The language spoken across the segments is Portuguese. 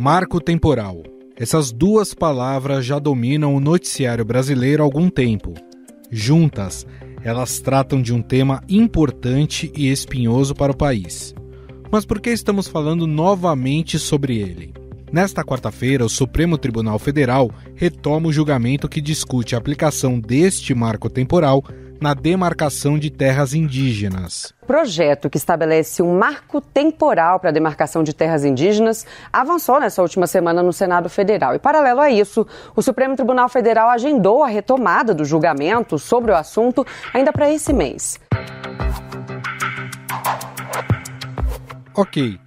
Marco temporal. Essas duas palavras já dominam o noticiário brasileiro há algum tempo. Juntas, elas tratam de um tema importante e espinhoso para o país. Mas por que estamos falando novamente sobre ele? Nesta quarta-feira, o Supremo Tribunal Federal retoma o julgamento que discute a aplicação deste marco temporal na demarcação de terras indígenas. O projeto que estabelece um marco temporal para a demarcação de terras indígenas avançou nessa última semana no Senado Federal. E, paralelo a isso, o Supremo Tribunal Federal agendou a retomada do julgamento sobre o assunto ainda para esse mês. Ok,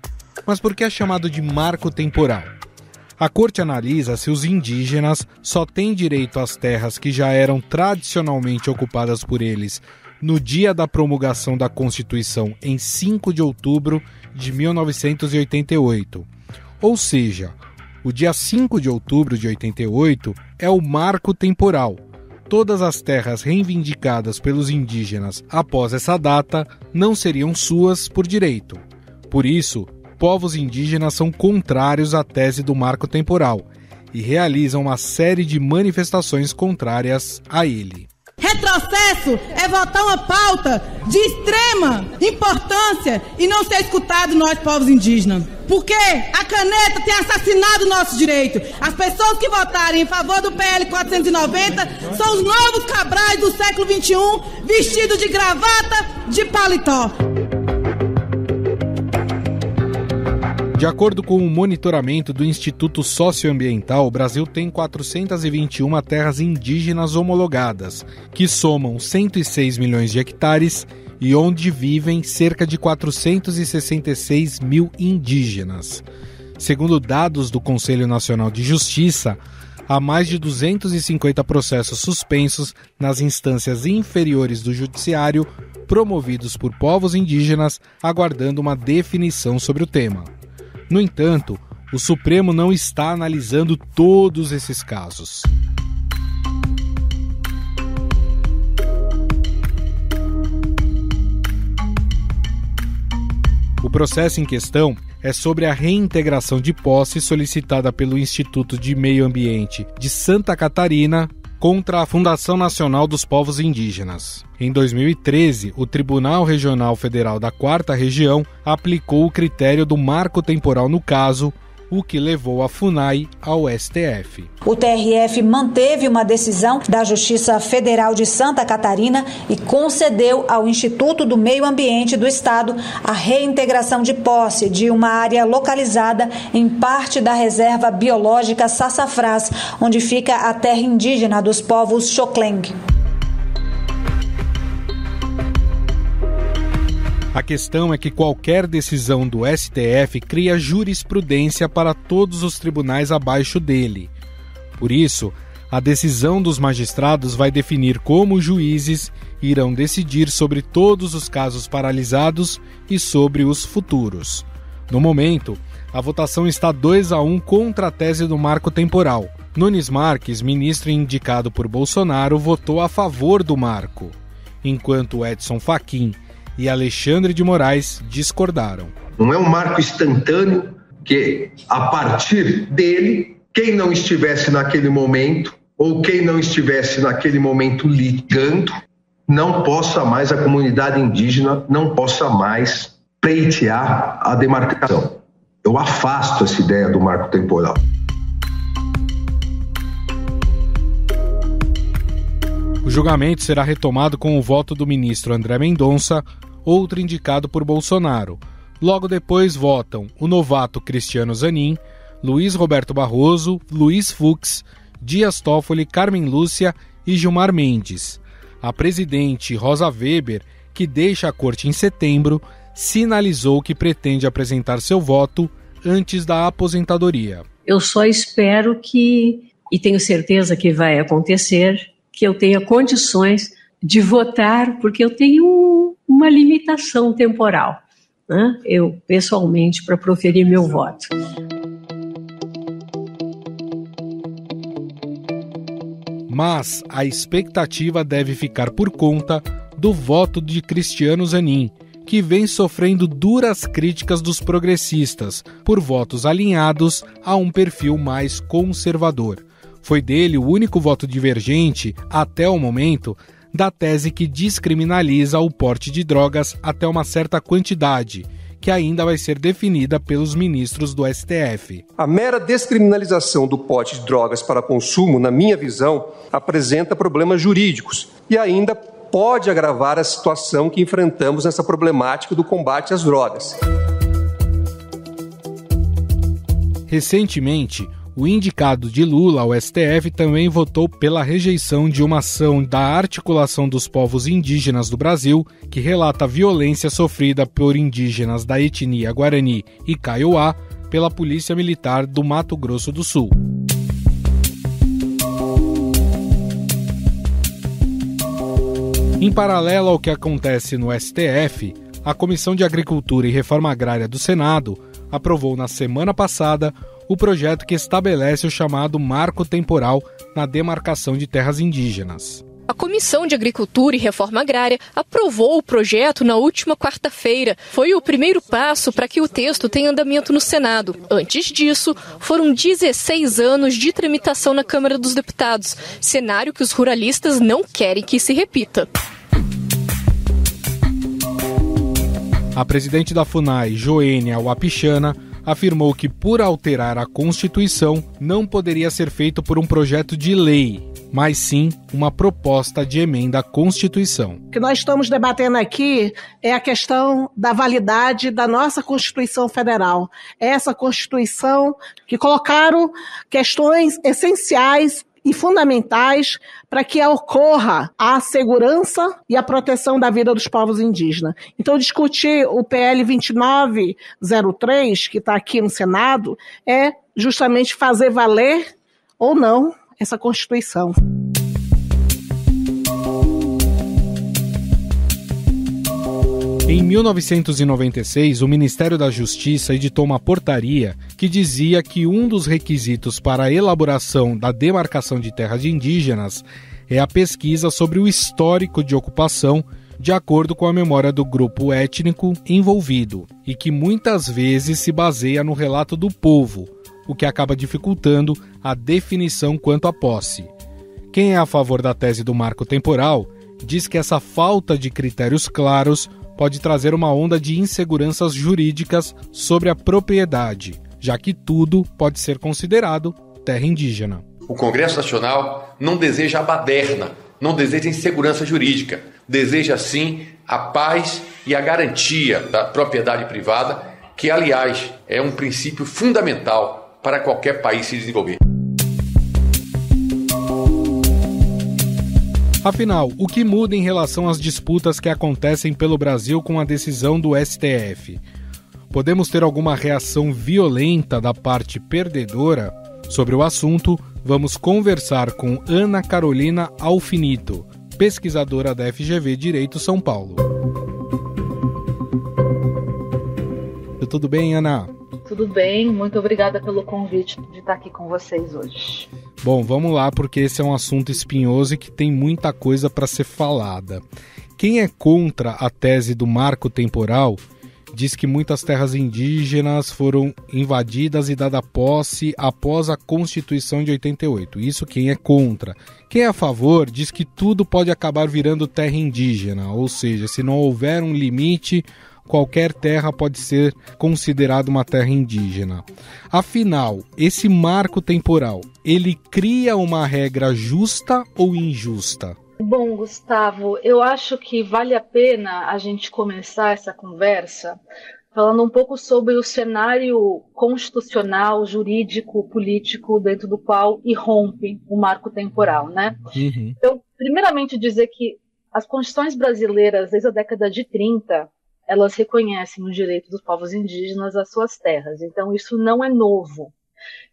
mas por que é chamado de marco temporal? A Corte analisa se os indígenas só têm direito às terras que já eram tradicionalmente ocupadas por eles no dia da promulgação da Constituição em 5 de outubro de 1988. Ou seja, o dia 5 de outubro de 88 é o marco temporal. Todas as terras reivindicadas pelos indígenas após essa data não seriam suas por direito. Por isso, povos indígenas são contrários à tese do marco temporal e realizam uma série de manifestações contrárias a ele. Retrocesso é votar uma pauta de extrema importância e não ser escutado nós, povos indígenas. Porque a caneta tem assassinado o nosso direito. As pessoas que votarem em favor do PL 490 são os novos Cabrais do século XXI, vestidos de gravata, de paletó. De acordo com o monitoramento do Instituto Socioambiental, o Brasil tem 421 terras indígenas homologadas, que somam 106 milhões de hectares e onde vivem cerca de 466 mil indígenas. Segundo dados do Conselho Nacional de Justiça, há mais de 250 processos suspensos nas instâncias inferiores do Judiciário, promovidos por povos indígenas, aguardando uma definição sobre o tema. No entanto, o Supremo não está analisando todos esses casos. O processo em questão é sobre a reintegração de posse solicitada pelo Instituto de Meio Ambiente de Santa Catarina contra a Fundação Nacional dos Povos Indígenas. Em 2013, o Tribunal Regional Federal da 4ª Região aplicou o critério do marco temporal no caso, o que levou a FUNAI ao STF. O TRF manteve uma decisão da Justiça Federal de Santa Catarina e concedeu ao Instituto do Meio Ambiente do Estado a reintegração de posse de uma área localizada em parte da Reserva Biológica Sassafrás, onde fica a terra indígena dos povos Xocleng. A questão é que qualquer decisão do STF cria jurisprudência para todos os tribunais abaixo dele. Por isso, a decisão dos magistrados vai definir como os juízes irão decidir sobre todos os casos paralisados e sobre os futuros. No momento, a votação está 2-1 contra a tese do marco temporal. Nunes Marques, ministro indicado por Bolsonaro, votou a favor do marco, enquanto Edson Fachin e Alexandre de Moraes discordaram. Não é um marco instantâneo que, a partir dele, quem não estivesse naquele momento, ou quem não estivesse naquele momento ligando, não possa mais, a comunidade indígena não possa mais pleitear a demarcação. Eu afasto essa ideia do marco temporal. O julgamento será retomado com o voto do ministro André Mendonça, outro indicado por Bolsonaro. Logo depois votam o novato Cristiano Zanin, Luiz Roberto Barroso, Luiz Fux, Dias Toffoli, Carmen Lúcia e Gilmar Mendes. A presidente Rosa Weber, que deixa a corte em setembro, sinalizou que pretende apresentar seu voto antes da aposentadoria. Eu só espero que, e tenho certeza que vai acontecer, que eu tenha condições de votar, porque eu tenho uma limitação temporal, né? Eu, pessoalmente, para proferir meu voto. Mas a expectativa deve ficar por conta do voto de Cristiano Zanin, que vem sofrendo duras críticas dos progressistas por votos alinhados a um perfil mais conservador. Foi dele o único voto divergente, até o momento, da tese que descriminaliza o porte de drogas até uma certa quantidade, que ainda vai ser definida pelos ministros do STF. A mera descriminalização do porte de drogas para consumo, na minha visão, apresenta problemas jurídicos e ainda pode agravar a situação que enfrentamos nessa problemática do combate às drogas. Recentemente, o indicado de Lula ao STF também votou pela rejeição de uma ação da Articulação dos Povos Indígenas do Brasil, que relata a violência sofrida por indígenas da etnia Guarani e Kaiowá pela Polícia Militar do Mato Grosso do Sul. Em paralelo ao que acontece no STF, a Comissão de Agricultura e Reforma Agrária do Senado aprovou na semana passada o projeto que estabelece o chamado Marco Temporal na demarcação de terras indígenas. A Comissão de Agricultura e Reforma Agrária aprovou o projeto na última quarta-feira. Foi o primeiro passo para que o texto tenha andamento no Senado. Antes disso, foram 16 anos de tramitação na Câmara dos Deputados, cenário que os ruralistas não querem que se repita. A presidente da FUNAI, Joênia Wapichana, afirmou que, por alterar a Constituição, não poderia ser feito por um projeto de lei, mas sim uma proposta de emenda à Constituição. O que nós estamos debatendo aqui é a questão da validade da nossa Constituição Federal. Essa Constituição que colocaram questões essenciais e fundamentais para que ocorra a segurança e a proteção da vida dos povos indígenas. Então, discutir o PL 2903, que está aqui no Senado, é justamente fazer valer ou não essa Constituição. Em 1996, o Ministério da Justiça editou uma portaria que dizia que um dos requisitos para a elaboração da demarcação de terras indígenas é a pesquisa sobre o histórico de ocupação de acordo com a memória do grupo étnico envolvido e que muitas vezes se baseia no relato do povo, o que acaba dificultando a definição quanto à posse. Quem é a favor da tese do marco temporal diz que essa falta de critérios claros pode trazer uma onda de inseguranças jurídicas sobre a propriedade, já que tudo pode ser considerado terra indígena. O Congresso Nacional não deseja a baderna, não deseja insegurança jurídica, deseja sim a paz e a garantia da propriedade privada, que aliás é um princípio fundamental para qualquer país se desenvolver. Afinal, o que muda em relação às disputas que acontecem pelo Brasil com a decisão do STF? Podemos ter alguma reação violenta da parte perdedora? Sobre o assunto, vamos conversar com Ana Carolina Alfinito, pesquisadora da FGV Direito São Paulo. Tudo bem, Ana? Tudo bem, muito obrigada pelo convite de estar aqui com vocês hoje. Bom, vamos lá, porque esse é um assunto espinhoso e que tem muita coisa para ser falada. Quem é contra a tese do marco temporal diz que muitas terras indígenas foram invadidas e dada posse após a Constituição de 88. Isso quem é contra. Quem é a favor diz que tudo pode acabar virando terra indígena, ou seja, se não houver um limite, qualquer terra pode ser considerada uma terra indígena. Afinal, esse marco temporal, ele cria uma regra justa ou injusta? Bom, Gustavo, eu acho que vale a pena a gente começar essa conversa falando um pouco sobre o cenário constitucional, jurídico, político dentro do qual irrompe o marco temporal, né? Uhum. Então, primeiramente dizer que as constituições brasileiras, desde a década de 30, elas reconhecem o direito dos povos indígenas às suas terras. Então, isso não é novo.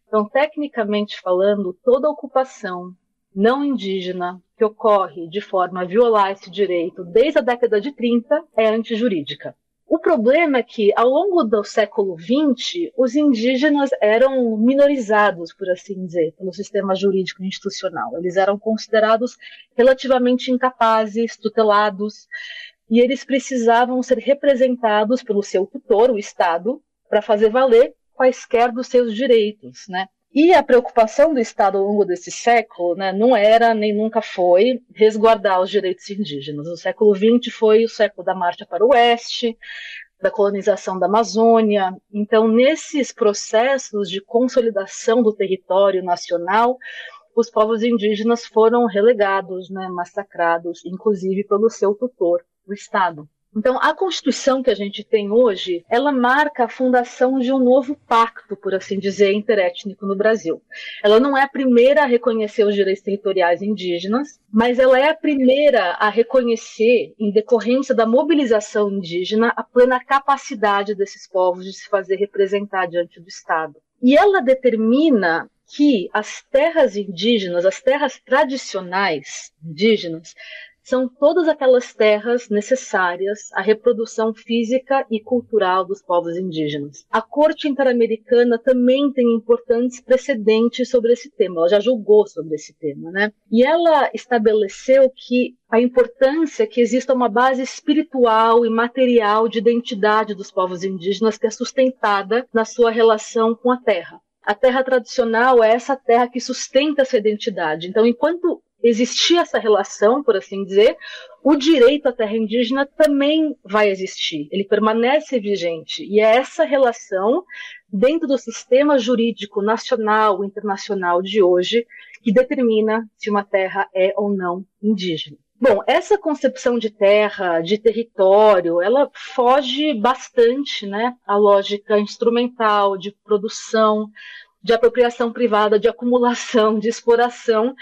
Então, tecnicamente falando, toda ocupação não indígena que ocorre de forma a violar esse direito desde a década de 30 é antijurídica. O problema é que, ao longo do século XX, os indígenas eram minorizados, por assim dizer, pelo sistema jurídico e institucional. Eles eram considerados relativamente incapazes, tutelados, e eles precisavam ser representados pelo seu tutor, o Estado, para fazer valer quaisquer dos seus direitos, né? E a preocupação do Estado ao longo desse século, né, não era nem nunca foi resguardar os direitos indígenas. O século XX foi o século da marcha para o oeste, da colonização da Amazônia. Então, nesses processos de consolidação do território nacional, os povos indígenas foram relegados, né, massacrados, inclusive pelo seu tutor, o Estado. Então, a Constituição que a gente tem hoje, ela marca a fundação de um novo pacto, por assim dizer, interétnico no Brasil. Ela não é a primeira a reconhecer os direitos territoriais indígenas, mas ela é a primeira a reconhecer, em decorrência da mobilização indígena, a plena capacidade desses povos de se fazer representar diante do Estado. E ela determina que as terras indígenas, as terras tradicionais indígenas, são todas aquelas terras necessárias à reprodução física e cultural dos povos indígenas. A Corte Interamericana também tem importantes precedentes sobre esse tema, ela já julgou sobre esse tema, né? E ela estabeleceu que a importância que exista uma base espiritual e material de identidade dos povos indígenas que é sustentada na sua relação com a terra. A terra tradicional é essa terra que sustenta essa identidade. Então, enquanto existir essa relação, por assim dizer, o direito à terra indígena também vai existir, ele permanece vigente, e é essa relação dentro do sistema jurídico nacional e internacional de hoje que determina se uma terra é ou não indígena. Bom, essa concepção de terra, de território, ela foge bastante, né, à lógica instrumental de produção, de apropriação privada, de acumulação, de exploração,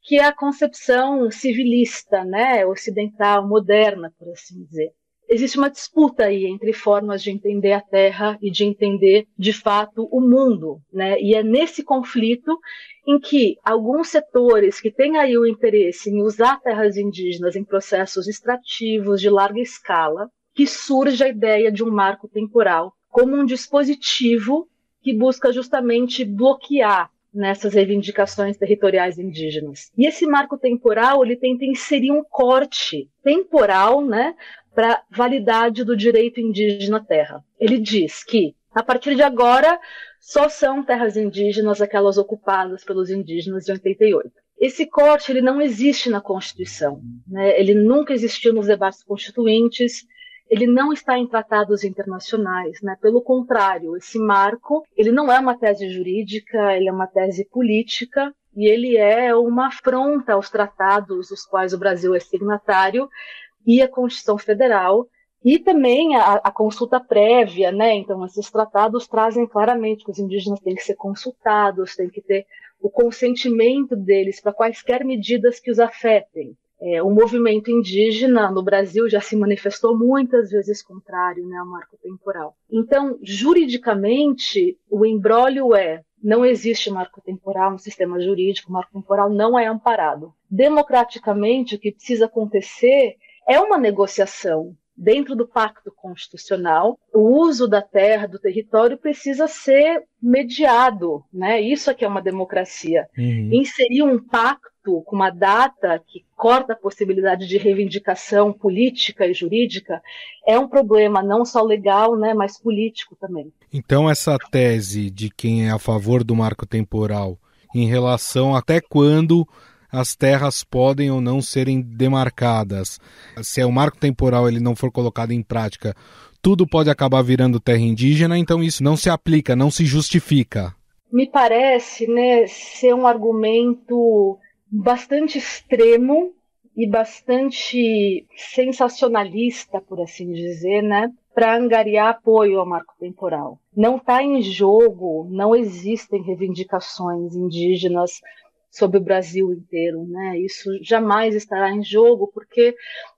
que é a concepção civilista, né, ocidental, moderna, por assim dizer. Existe uma disputa aí entre formas de entender a Terra e de entender, de fato, o mundo, né? E é nesse conflito em que alguns setores que têm aí o interesse em usar terras indígenas em processos extrativos de larga escala, que surge a ideia de um marco temporal como um dispositivo que busca justamente bloquear nessas reivindicações territoriais indígenas. E esse marco temporal, ele tenta inserir um corte temporal, né, para validade do direito indígena à terra. Ele diz que, a partir de agora, só são terras indígenas aquelas ocupadas pelos indígenas de 88. Esse corte, ele não existe na Constituição, né? Ele nunca existiu nos debates constituintes, ele não está em tratados internacionais, né? Pelo contrário, esse marco, ele não é uma tese jurídica, ele é uma tese política, e ele é uma afronta aos tratados dos quais o Brasil é signatário e a Constituição Federal, e também a consulta prévia, né? Então, esses tratados trazem claramente que os indígenas têm que ser consultados, têm que ter o consentimento deles para quaisquer medidas que os afetem. O movimento indígena no Brasil já se manifestou muitas vezes contrário, né, ao marco temporal. Então, juridicamente, o imbróglio não existe marco temporal no sistema jurídico, o marco temporal não é amparado. Democraticamente, o que precisa acontecer é uma negociação dentro do pacto constitucional. O uso da terra, do território, precisa ser mediado, né? Isso aqui é uma democracia. Inserir um pacto com uma data que corta a possibilidade de reivindicação política e jurídica é um problema não só legal, né, mas político também. Então essa tese de quem é a favor do marco temporal em relação até quando as terras podem ou não serem demarcadas, se o marco temporal ele não for colocado em prática, tudo pode acabar virando terra indígena, então isso não se aplica, não se justifica. Me parece, né, ser um argumento bastante extremo e bastante sensacionalista, por assim dizer, né, para angariar apoio ao marco temporal. Não está em jogo, não existem reivindicações indígenas sobre o Brasil inteiro, né? Isso jamais estará em jogo, porque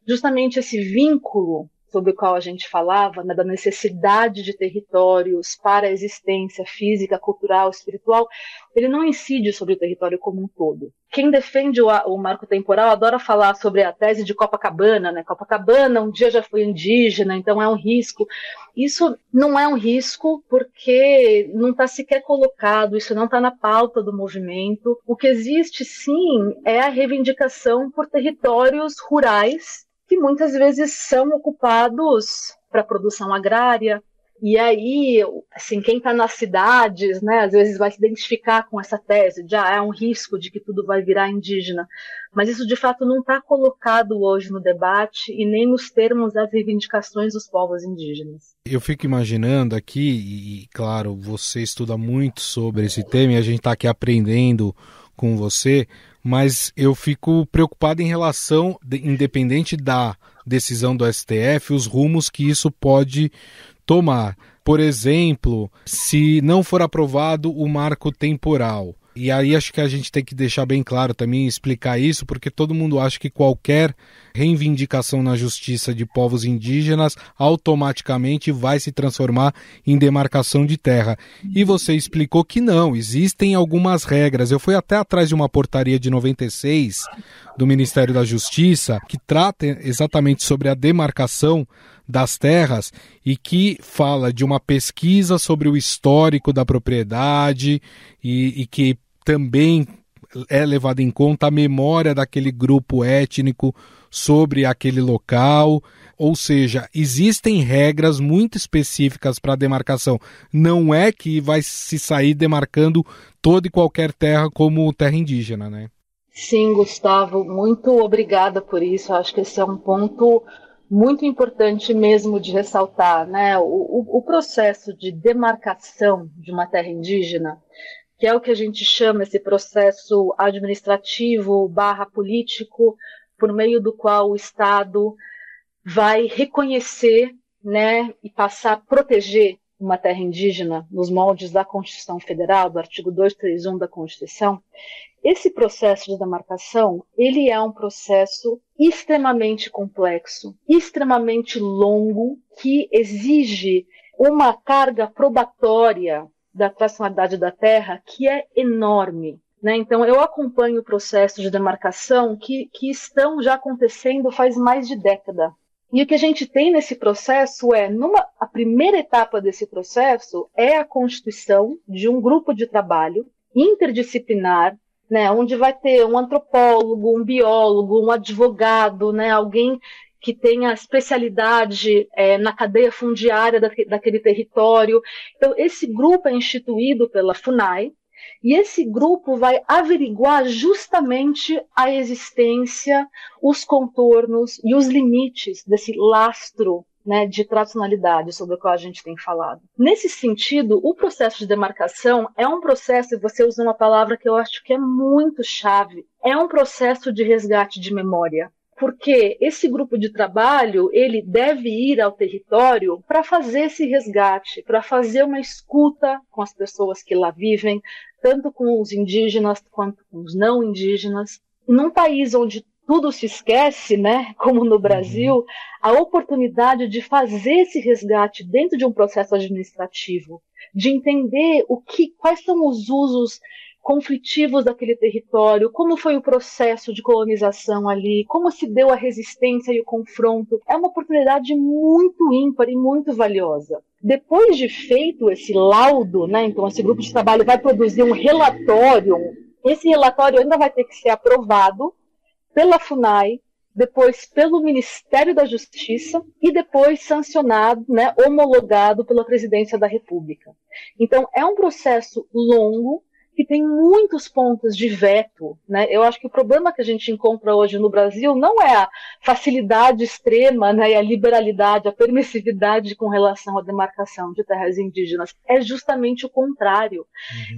justamente esse vínculo sobre o qual a gente falava, né, da necessidade de territórios para a existência física, cultural, espiritual, ele não incide sobre o território como um todo. Quem defende o marco temporal adora falar sobre a tese de Copacabana, né? Copacabana um dia já foi indígena, então é um risco. Isso não é um risco porque não está sequer colocado, isso não está na pauta do movimento. O que existe, sim, é a reivindicação por territórios rurais que muitas vezes são ocupados para produção agrária. E aí, assim, quem está nas cidades, né, às vezes vai se identificar com essa tese de há um risco de que tudo vai virar indígena. Mas isso, de fato, não está colocado hoje no debate e nem nos termos das reivindicações dos povos indígenas. Eu fico imaginando aqui, e claro, você estuda muito sobre esse tema e a gente está aqui aprendendo com você, mas eu fico preocupado em relação, independente da decisão do STF, os rumos que isso pode tomar. Por exemplo, se não for aprovado o marco temporal. E aí acho que a gente tem que deixar bem claro também, explicar isso, porque todo mundo acha que qualquer reivindicação na justiça de povos indígenas automaticamente vai se transformar em demarcação de terra. E você explicou que não, existem algumas regras. Eu fui até atrás de uma portaria de 96 do Ministério da Justiça que trata exatamente sobre a demarcação das terras e que fala de uma pesquisa sobre o histórico da propriedade e que também é levada em conta a memória daquele grupo étnico sobre aquele local. Ou seja, existem regras muito específicas para a demarcação. Não é que vai se sair demarcando toda e qualquer terra como terra indígena, né? Sim, Gustavo, muito obrigada por isso. Acho que esse é um ponto muito importante mesmo de ressaltar, né? O processo de demarcação de uma terra indígena, que é o que a gente chama esse processo administrativo / político, por meio do qual o Estado vai reconhecer, né, e passar a proteger uma terra indígena nos moldes da Constituição Federal, do artigo 231 da Constituição. Esse processo de demarcação, ele é um processo extremamente complexo, extremamente longo, que exige uma carga probatória da traçabilidade da terra que é enorme, né? Então, eu acompanho o processo de demarcação que estão já acontecendo faz mais de década. E o que a gente tem nesse processo é, a primeira etapa desse processo é a constituição de um grupo de trabalho interdisciplinar, né, onde vai ter um antropólogo, um biólogo, um advogado, né, alguém que tenha especialidade na cadeia fundiária daquele território. Então, esse grupo é instituído pela FUNAI, e esse grupo vai averiguar justamente a existência, os contornos e os limites desse lastro, né, de tradicionalidade sobre o qual a gente tem falado. Nesse sentido, o processo de demarcação é um processo, e você usa uma palavra que eu acho que é muito chave, é um processo de resgate de memória. Porque esse grupo de trabalho, ele deve ir ao território para fazer esse resgate, para fazer uma escuta com as pessoas que lá vivem, tanto com os indígenas quanto com os não indígenas. Num país onde tudo se esquece, né, como no Brasil, a oportunidade de fazer esse resgate dentro de um processo administrativo, de entender quais são os usos conflitivos daquele território, como foi o processo de colonização ali, como se deu a resistência e o confronto. É uma oportunidade muito ímpar e muito valiosa. Depois de feito esse laudo, né, então esse grupo de trabalho vai produzir um relatório. Esse relatório ainda vai ter que ser aprovado pela FUNAI, depois pelo Ministério da Justiça e depois sancionado, né, homologado pela Presidência da República. Então, é um processo longo, que tem muitos pontos de veto, né? Eu acho que o problema que a gente encontra hoje no Brasil não é a facilidade extrema, né, e a liberalidade, a permissividade com relação à demarcação de terras indígenas. É justamente o contrário.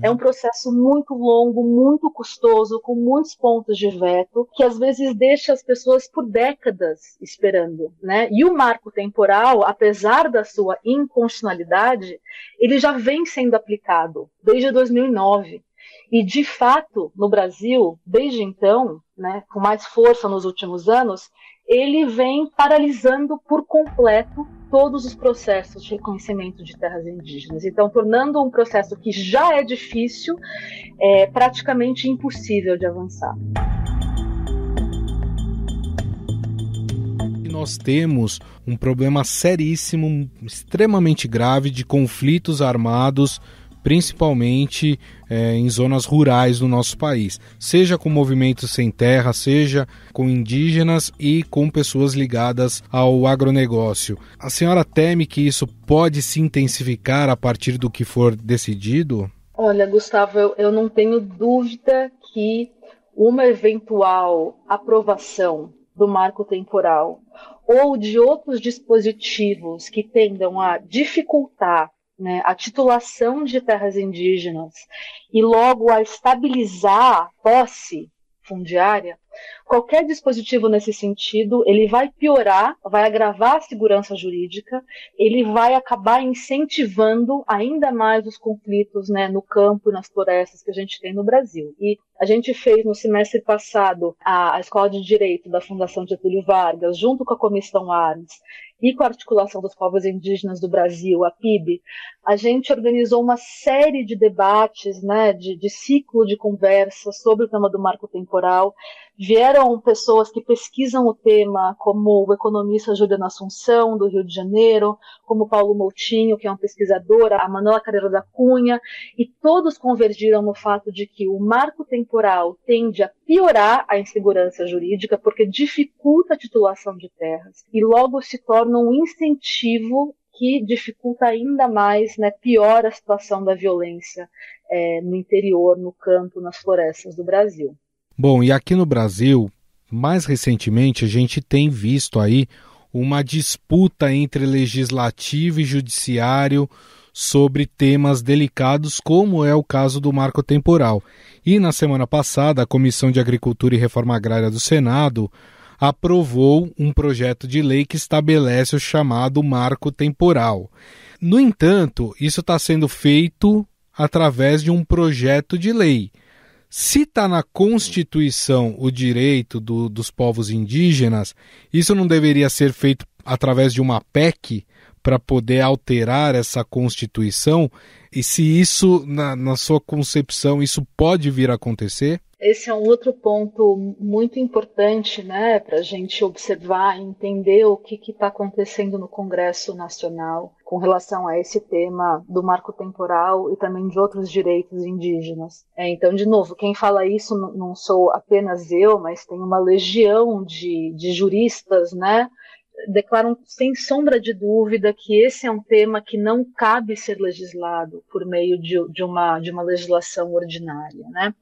É um processo muito longo, muito custoso, com muitos pontos de veto, que às vezes deixa as pessoas por décadas esperando, né? E o marco temporal, apesar da sua inconstitucionalidade, ele já vem sendo aplicado desde 2009. E, de fato, no Brasil, desde então, né, com mais força nos últimos anos, ele vem paralisando por completo todos os processos de reconhecimento de terras indígenas. Então, tornando um processo que já é difícil, praticamente impossível de avançar. Nós temos um problema seríssimo, extremamente grave de conflitos armados principalmente em zonas rurais do nosso país, seja com movimentos sem terra, seja com indígenas e com pessoas ligadas ao agronegócio. A senhora teme que isso pode se intensificar a partir do que for decidido? Olha, Gustavo, eu não tenho dúvida que uma eventual aprovação do marco temporal ou de outros dispositivos que tendam a dificultar, né, a titulação de terras indígenas e logo a estabilizar a posse fundiária, qualquer dispositivo nesse sentido, ele vai piorar, vai agravar a segurança jurídica, ele vai acabar incentivando ainda mais os conflitos, né, no campo e nas florestas que a gente tem no Brasil. E a gente fez no semestre passado a Escola de Direito da Fundação Getúlio Vargas, junto com a Comissão Arnes e com a Articulação dos Povos Indígenas do Brasil, a PIB, a gente organizou uma série de debates, né, de ciclo de conversas sobre o tema do marco temporal. Vieram pessoas que pesquisam o tema, como o economista Juliana Assunção, do Rio de Janeiro, como Paulo Moutinho, que é um pesquisador, a Manuela Carreira da Cunha, e todos convergiram no fato de que o marco temporal tende a piorar a insegurança jurídica, porque dificulta a titulação de terras, e logo se torna um incentivo que dificulta ainda mais, né, piora a situação da violência no interior, no campo, nas florestas do Brasil. Bom, e aqui no Brasil, mais recentemente, a gente tem visto aí uma disputa entre legislativo e judiciário sobre temas delicados, como é o caso do marco temporal. E na semana passada, a Comissão de Agricultura e Reforma Agrária do Senado aprovou um projeto de lei que estabelece o chamado marco temporal. No entanto, isso está sendo feito através de um projeto de lei. Se está na Constituição o direito dos povos indígenas, isso não deveria ser feito através de uma PEC para poder alterar essa Constituição? E se isso, na sua concepção, isso pode vir a acontecer? Esse é um outro ponto muito importante, né, para a gente observar e entender o que está acontecendo no Congresso Nacional com relação a esse tema do marco temporal e também de outros direitos indígenas. Então, de novo, quem fala isso não sou apenas eu, mas tem uma legião de juristas, né, declaram sem sombra de dúvida que esse é um tema que não cabe ser legislado por meio de uma legislação ordinária, né?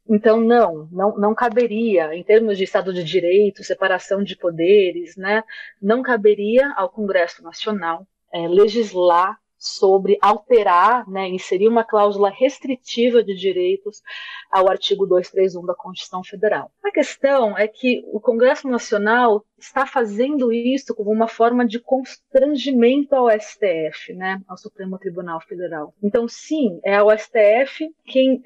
Então, não caberia, em termos de Estado de Direito, separação de poderes, né, não caberia ao Congresso Nacional legislar sobre alterar, né, inserir uma cláusula restritiva de direitos ao artigo 231 da Constituição Federal. A questão é que o Congresso Nacional está fazendo isso como uma forma de constrangimento ao STF, né, ao Supremo Tribunal Federal. Então, sim, é ao STF quem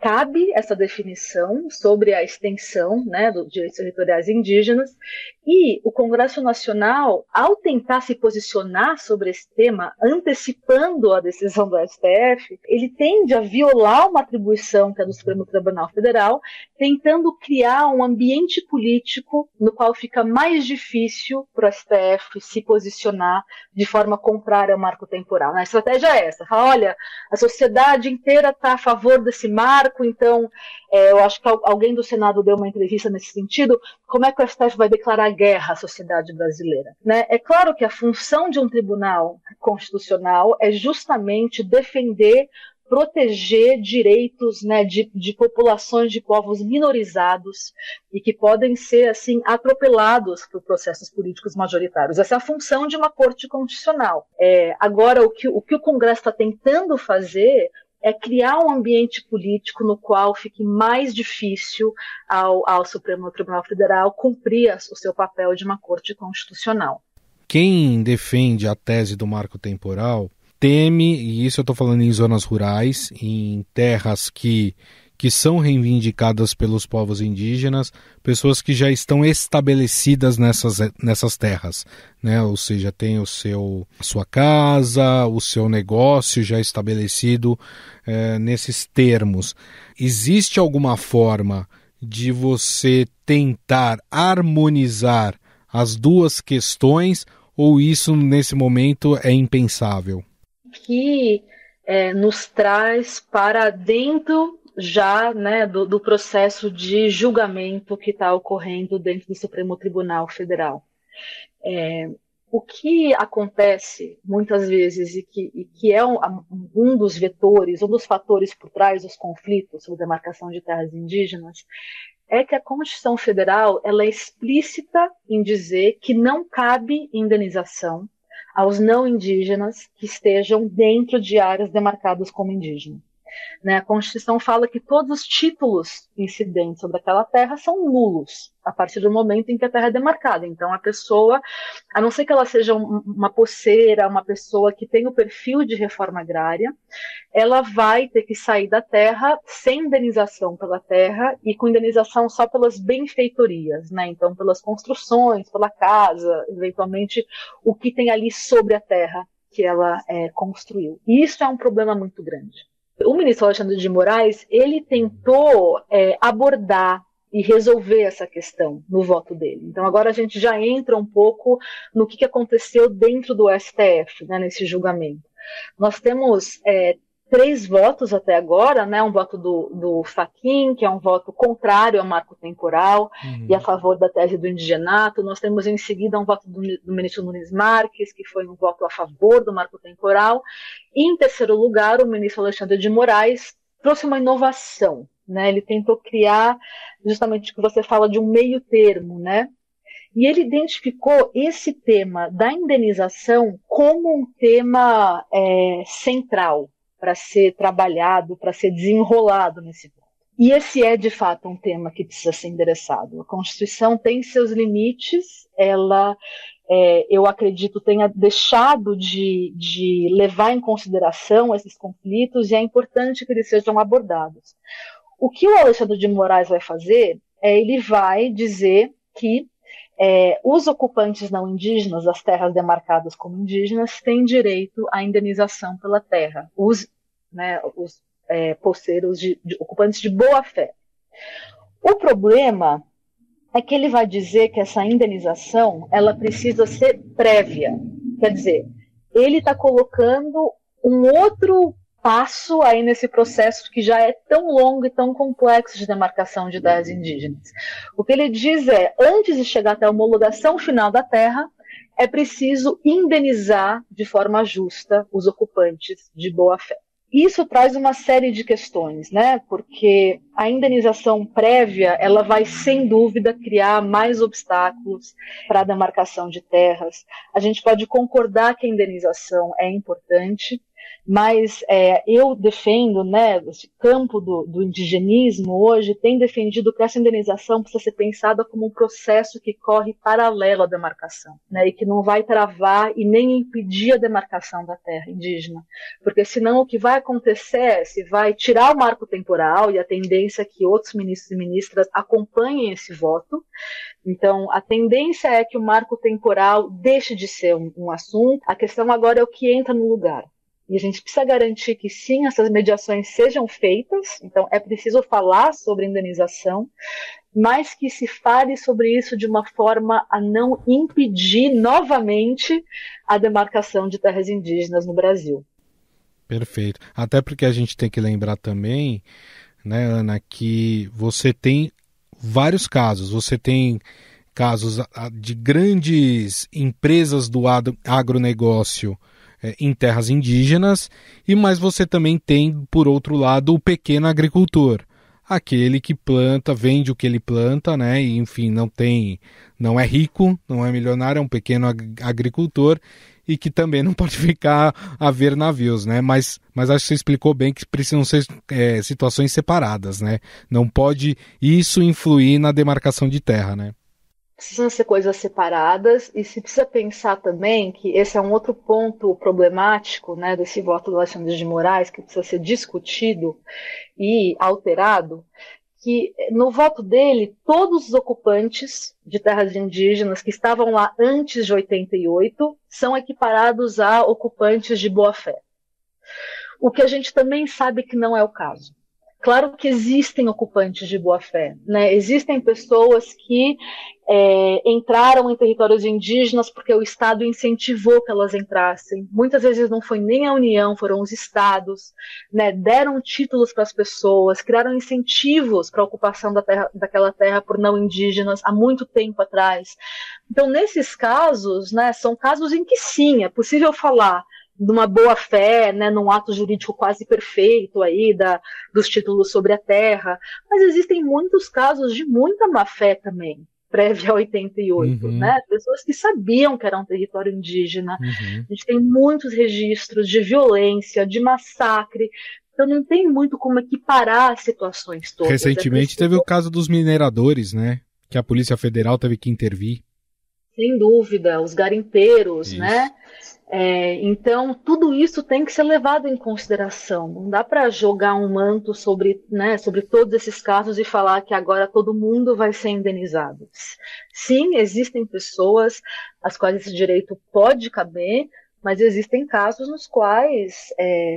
cabe essa definição sobre a extensão, né, dos direitos territoriais indígenas, e o Congresso Nacional, ao tentar se posicionar sobre esse tema, antecipando a decisão do STF, ele tende a violar uma atribuição que é do Supremo Tribunal Federal, tentando criar um ambiente político no qual fica mais difícil para o STF se posicionar de forma contrária ao marco temporal. A estratégia é essa, fala, olha, a sociedade inteira está a favor desse marco, então eu acho que alguém do Senado deu uma entrevista nesse sentido, como é que o STF vai declarar guerra à sociedade brasileira? Né? É claro que a função de um tribunal constitucional é justamente defender, proteger direitos, né, de populações de povos minorizados e que podem ser assim atropelados por processos políticos majoritários. Essa é a função de uma corte constitucional. Agora, o que o Congresso está tentando fazer é criar um ambiente político no qual fique mais difícil ao Supremo Tribunal Federal cumprir o seu papel de uma corte constitucional. Quem defende a tese do marco temporal teme, e isso eu estou falando em zonas rurais, em terras que são reivindicadas pelos povos indígenas, pessoas que já estão estabelecidas nessas terras, né? Ou seja, tem a sua casa, o seu negócio já estabelecido nesses termos. Existe alguma forma de você tentar harmonizar as duas questões, ou isso nesse momento é impensável? Que nos traz para dentro já, né, do processo de julgamento que está ocorrendo dentro do Supremo Tribunal Federal. O que acontece muitas vezes e que é um dos vetores, um dos fatores por trás dos conflitos sobre demarcação de terras indígenas, é que a Constituição Federal ela é explícita em dizer que não cabe indenização aos não indígenas que estejam dentro de áreas demarcadas como indígena. Né? A Constituição fala que todos os títulos incidentes sobre aquela terra são nulos a partir do momento em que a terra é demarcada. Então a pessoa, a não ser que ela seja uma poceira, uma pessoa que tem o perfil de reforma agrária, ela vai ter que sair da terra sem indenização pela terra e com indenização só pelas benfeitorias, né? Então pelas construções, pela casa, eventualmente o que tem ali sobre a terra que ela construiu. E isso é um problema muito grande. O ministro Alexandre de Moraes, ele tentou abordar e resolver essa questão no voto dele. Então agora a gente já entra um pouco no que aconteceu dentro do STF, né, nesse julgamento. Nós temos 3 votos até agora, né, um voto do Fachin, que é um voto contrário ao marco temporal e a favor da tese do indigenato. Nós temos em seguida um voto do ministro Nunes Marques, que foi um voto a favor do marco temporal. E em terceiro lugar, o ministro Alexandre de Moraes trouxe uma inovação, né? Ele tentou criar justamente o que você fala de um meio termo, né? E ele identificou esse tema da indenização como um tema central para ser trabalhado, para ser desenrolado nesse ponto. E esse é, de fato, um tema que precisa ser endereçado. A Constituição tem seus limites, ela, eu acredito, tenha deixado de levar em consideração esses conflitos e é importante que eles sejam abordados. O que o Alexandre de Moraes vai fazer ele vai dizer que os ocupantes não indígenas das terras demarcadas como indígenas têm direito à indenização pela terra, os poceiros ocupantes de boa-fé. O problema é que ele vai dizer que essa indenização ela precisa ser prévia. Quer dizer, ele está colocando um outro passo aí nesse processo que já é tão longo e tão complexo de demarcação de terras indígenas. O que ele diz é, antes de chegar até a homologação final da terra, é preciso indenizar de forma justa os ocupantes de boa-fé. Isso traz uma série de questões, né? Porque a indenização prévia, ela vai, sem dúvida, criar mais obstáculos para a demarcação de terras. A gente pode concordar que a indenização é importante, mas eu defendo, né, esse campo do indigenismo hoje tem defendido que essa indenização precisa ser pensada como um processo que corre paralelo à demarcação, né, e que não vai travar e nem impedir a demarcação da terra indígena, porque senão o que vai acontecer é, se vai tirar o marco temporal, e a tendência é que outros ministros e ministras acompanhem esse voto. Então, a tendência é que o marco temporal deixe de ser um assunto, a questão agora é o que entra no lugar. E a gente precisa garantir que sim, essas mediações sejam feitas, então é preciso falar sobre indenização, mas que se fale sobre isso de uma forma a não impedir novamente a demarcação de terras indígenas no Brasil. Perfeito. Até porque a gente tem que lembrar também, né, Ana, que você tem vários casos. Você tem casos de grandes empresas do agronegócio em terras indígenas, mas você também tem, por outro lado, o pequeno agricultor, aquele que planta, vende o que ele planta, né? E, enfim, não é rico, não é milionário, é um pequeno agricultor e que também não pode ficar a ver navios, né? Mas acho que você explicou bem que precisam ser situações separadas, né? Não pode isso influir na demarcação de terra, né? Precisam ser coisas separadas e se precisa pensar também que esse é um outro ponto problemático, né, desse voto do Alexandre de Moraes que precisa ser discutido e alterado, que no voto dele todos os ocupantes de terras indígenas que estavam lá antes de 88 são equiparados a ocupantes de boa-fé. O que a gente também sabe que não é o caso. Claro que existem ocupantes de boa-fé, né? Existem pessoas que entraram em territórios indígenas porque o Estado incentivou que elas entrassem. Muitas vezes não foi nem a União, foram os Estados, né? Deram títulos para as pessoas, criaram incentivos para a ocupação daquela terra por não indígenas há muito tempo atrás. Então, nesses casos, né, são casos em que sim, é possível falar de uma boa-fé, né, num ato jurídico quase perfeito aí dos títulos sobre a terra, mas existem muitos casos de muita má-fé também, prévia a 88, né? Pessoas que sabiam que era um território indígena. A gente tem muitos registros de violência, de massacre, então não tem muito como equiparar as situações todas. Recentemente teve o caso dos mineradores, né, que a Polícia Federal teve que intervir. Sem dúvida, os garimpeiros, né? Então, tudo isso tem que ser levado em consideração. Não dá para jogar um manto sobre todos esses casos e falar que agora todo mundo vai ser indenizado. Sim, existem pessoas às quais esse direito pode caber, mas existem casos nos quais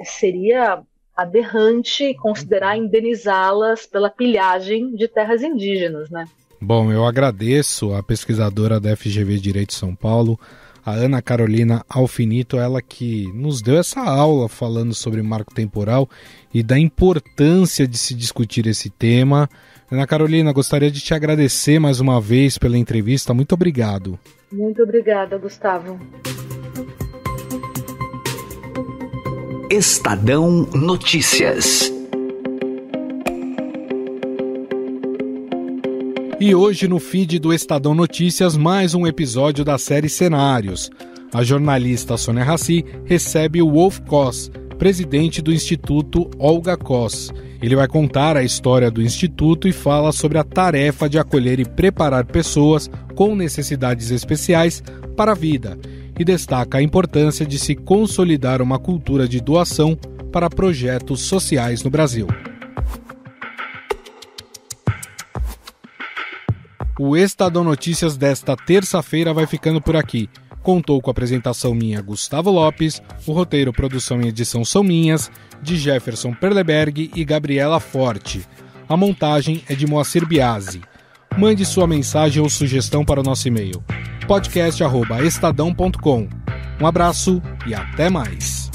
seria aberrante considerar indenizá-las pela pilhagem de terras indígenas, né? Bom, eu agradeço a pesquisadora da FGV Direito de São Paulo, a Ana Carolina Alfinito, ela que nos deu essa aula falando sobre marco temporal e da importância de se discutir esse tema. Ana Carolina, gostaria de te agradecer mais uma vez pela entrevista. Muito obrigado. Muito obrigada, Gustavo. Estadão Notícias. E hoje no feed do Estadão Notícias, mais um episódio da série Cenários. A jornalista Sônia Raci recebe o Wolf Koss, presidente do Instituto Olga Koss. Ele vai contar a história do Instituto e fala sobre a tarefa de acolher e preparar pessoas com necessidades especiais para a vida. E destaca a importância de se consolidar uma cultura de doação para projetos sociais no Brasil. O Estadão Notícias desta terça-feira vai ficando por aqui. Contou com a apresentação minha, Gustavo Lopes, o roteiro, produção e edição são minhas, de Jefferson Perleberg e Gabriela Forte. A montagem é de Moacir Biasi. Mande sua mensagem ou sugestão para o nosso e-mail, podcast@estadão.com. Um abraço e até mais.